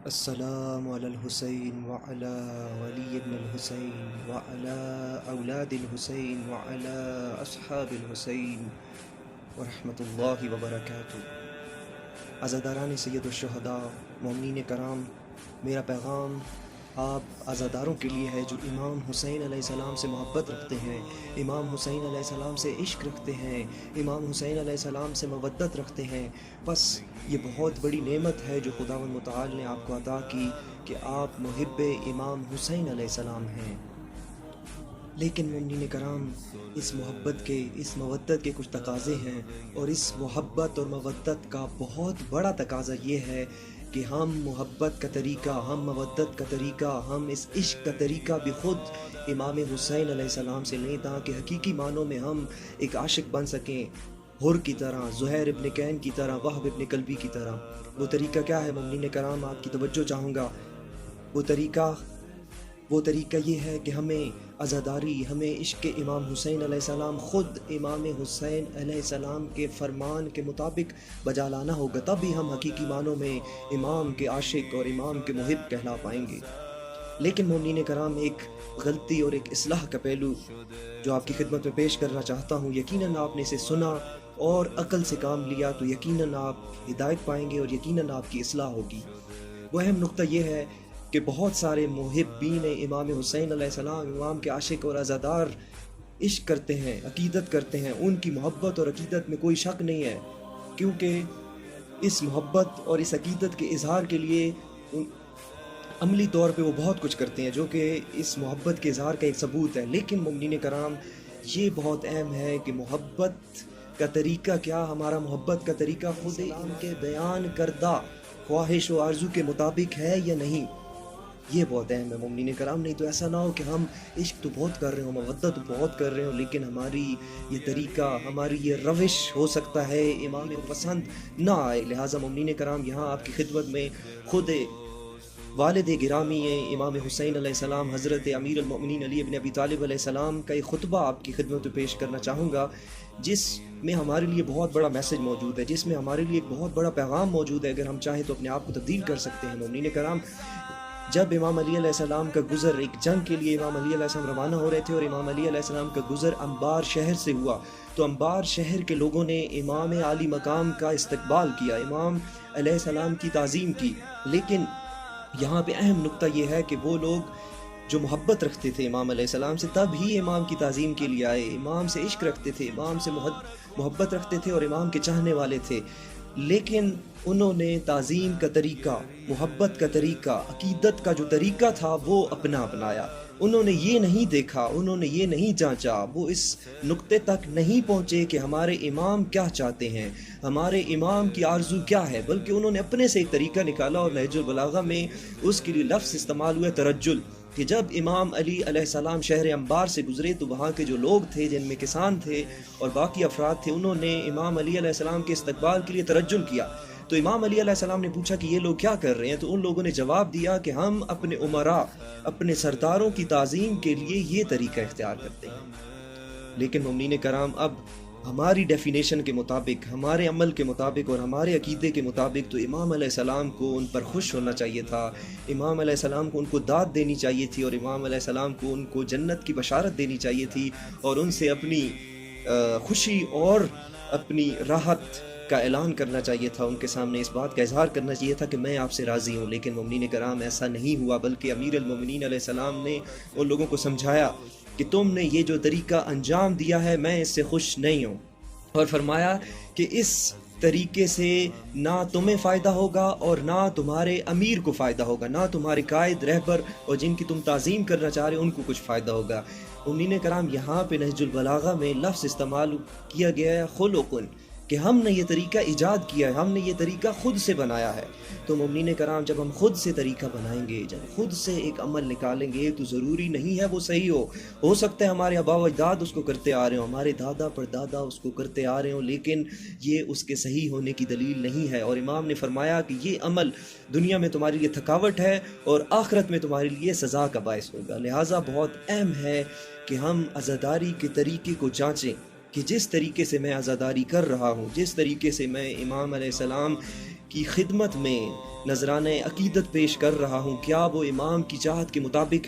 السلام علی الحسین وعلی ولی ابن الحسین وعلی اولاد الحسین وعلی اصحاب الحسین ورحمۃ اللہ وبرکاتہ۔ عزاداران سید الشہداء، مومنین کرام، میرا پیغام آپ عزاداروں کے لیے ہے جو امام حسین علیہ السلام سے محبت رکھتے ہیں، امام حسین علیہ السلام سے عشق رکھتے ہیں، امام حسین علیہ السلام سے مودت رکھتے ہیں۔ بس یہ بہت بڑی نعمت ہے جو خداوند متعال نے آپ کو عطا کی کہ آپ محب امام حسین علیہ السلام ہیں۔ لیکن مومنین کرام، اس محبت کے، اس مودت کے کچھ تقاضے ہیں، اور اس محبت اور مودت کا بہت بڑا تقاضا یہ ہے کہ ہم محبت کا طریقہ، ہم مودت کا طریقہ، ہم اس عشق کا طریقہ بھی خود امام حسین علیہ السلام سے لیں، تاکہ حقیقی معنوں میں ہم ایک عاشق بن سکیں، حر کی طرح، زہیر ابن کین کی طرح، وہب ابن کلبی کی طرح۔ وہ طریقہ کیا ہے مومنین کرام؟ آپ کی توجہ چاہوں گا۔ وہ طریقہ یہ ہے کہ ہمیں عزاداری، ہمیں عشق امام حسین علیہ السلام خود امام حسین علیہ السلام کے فرمان کے مطابق بجا لانا ہوگا، تب ہی ہم حقیقی معنوں میں امام کے عاشق اور امام کے محب کہلا پائیں گے۔ لیکن مومنین کرام، ایک غلطی اور ایک اصلاح کا پہلو جو آپ کی خدمت میں پیش کرنا چاہتا ہوں، یقیناً آپ نے اسے سنا اور عقل سے کام لیا تو یقیناً آپ ہدایت پائیں گے اور یقیناً آپ کی اصلاح ہوگی۔ وہ اہم نقطہ یہ ہے کہ بہت سارے محبین امام حسین علیہ السلام، امام کے عاشق اور عزادار عشق کرتے ہیں، عقیدت کرتے ہیں، ان کی محبت اور عقیدت میں کوئی شک نہیں ہے، کیونکہ اس محبت اور اس عقیدت کے اظہار کے لیے عملی طور پہ وہ بہت کچھ کرتے ہیں، جو کہ اس محبت کے اظہار کا ایک ثبوت ہے۔ لیکن مومنین کرام، یہ بہت اہم ہے کہ محبت کا طریقہ کیا؟ ہمارا محبت کا طریقہ خود اسلام کے بیان کردہ خواہش و آرزو کے مطابق ہے یا نہیں؟ یہ بہت اہم ہے مومنین کرام۔ نہیں تو ایسا نہ ہو کہ ہم عشق تو بہت کر رہے ہوں، مودت تو بہت کر رہے ہوں، لیکن ہماری یہ طریقہ، ہماری یہ روش ہو سکتا ہے امام کو پسند نہ آئے۔ لہٰذا مومنین کرام، یہاں آپ کی خدمت میں خود والد گرامی امام حسین علیہ السلام، حضرت امیر المؤمنین علی بن ابی طالب علیہ السلام کا ایک خطبہ آپ کی خدمت میں پیش کرنا چاہوں گا، جس میں ہمارے لیے بہت بڑا میسج موجود ہے، جس میں ہمارے لیے ایک بہت بڑا پیغام موجود ہے۔ اگر ہم چاہیں تو اپنے آپ کو تبدیل کر سکتے ہیں مومنین کرام۔ جب امام علی علیہ السلام کا گزر، ایک جنگ کے لیے امام علی علیہ السلام روانہ ہو رہے تھے، اور امام علی علیہ السلام کا گزر انبار شہر سے ہوا، تو انبار شہر کے لوگوں نے امام عالی مقام کا استقبال کیا، امام علیہ السلام کی تعظیم کی۔ لیکن یہاں پہ اہم نقطہ یہ ہے کہ وہ لوگ جو محبت رکھتے تھے امام علیہ السلام سے، تب ہی امام کی تعظیم کے لیے آئے، امام سے عشق رکھتے تھے، امام سے محبت رکھتے تھے اور امام کے چاہنے والے تھے، لیکن انہوں نے تعظیم کا طریقہ، محبت کا طریقہ، عقیدت کا جو طریقہ تھا وہ اپنایا۔ انہوں نے یہ نہیں دیکھا، انہوں نے یہ نہیں جانچا، وہ اس نقطے تک نہیں پہنچے کہ ہمارے امام کیا چاہتے ہیں، ہمارے امام کی آرزو کیا ہے، بلکہ انہوں نے اپنے سے ایک طریقہ نکالا، اور نہج البلاغہ میں اس کے لیے لفظ استعمال ہوا ترجل، کہ جب امام علی علیہ السلام شہر انبار سے گزرے تو وہاں کے جو لوگ تھے، جن میں کسان تھے اور باقی افراد تھے، انہوں نے امام علی علیہ السلام کے استقبال کے لیے ترجل کیا۔ تو امام علی علیہ السلام نے پوچھا کہ یہ لوگ کیا کر رہے ہیں؟ تو ان لوگوں نے جواب دیا کہ ہم اپنے امراء، اپنے سرداروں کی تعظیم کے لیے یہ طریقہ اختیار کرتے ہیں۔ لیکن مومنین کرام، اب ہماری ڈیفینیشن کے مطابق، ہمارے عمل کے مطابق اور ہمارے عقیدے کے مطابق تو امام علیہ السلام کو ان پر خوش ہونا چاہیے تھا، امام علیہ السلام کو ان کو داد دینی چاہیے تھی، اور امام علیہ السلام کو ان کو جنت کی بشارت دینی چاہیے تھی، اور ان سے اپنی خوشی اور اپنی راحت کا اعلان کرنا چاہیے تھا، ان کے سامنے اس بات کا اظہار کرنا چاہیے تھا کہ میں آپ سے راضی ہوں۔ لیکن مومنین کرام، ایسا نہیں ہوا، بلکہ امیر المومنین علیہ السلام نے ان لوگوں کو سمجھایا کہ تم نے یہ جو طریقہ انجام دیا ہے، میں اس سے خوش نہیں ہوں، اور فرمایا کہ اس طریقے سے نہ تمہیں فائدہ ہوگا اور نہ تمہارے امیر کو فائدہ ہوگا، نہ تمہارے قائد، رہبر اور جن کی تم تعظیم کرنا چاہ رہے ہو ان کو کچھ فائدہ ہوگا۔ مومنین کرام، یہاں پہ نہج البلاغہ میں لفظ استعمال کیا گیا ہے خلقن، کہ ہم نے یہ طریقہ ایجاد کیا ہے، ہم نے یہ طریقہ خود سے بنایا ہے۔ تو مومنین کرام، جب ہم خود سے طریقہ بنائیں گے، جب خود سے ایک عمل نکالیں گے، تو ضروری نہیں ہے وہ صحیح ہو سکتا ہے ہمارے آبا و اجداد اس کو کرتے آ رہے ہوں، ہمارے دادا پردادا اس کو کرتے آ رہے ہوں، لیکن یہ اس کے صحیح ہونے کی دلیل نہیں ہے۔ اور امام نے فرمایا کہ یہ عمل دنیا میں تمہارے لیے تھکاوٹ ہے اور آخرت میں تمہارے لیے سزا کا باعث ہوگا۔ لہٰذا بہت اہم ہے کہ ہم عزاداری کے طریقے کو جانچیں، کہ جس طریقے سے میں عزاداری کر رہا ہوں، جس طریقے سے میں امام علیہ السلام کی خدمت میں نذرانۂ عقیدت پیش کر رہا ہوں، کیا وہ امام کی چاہت کے مطابق ہے؟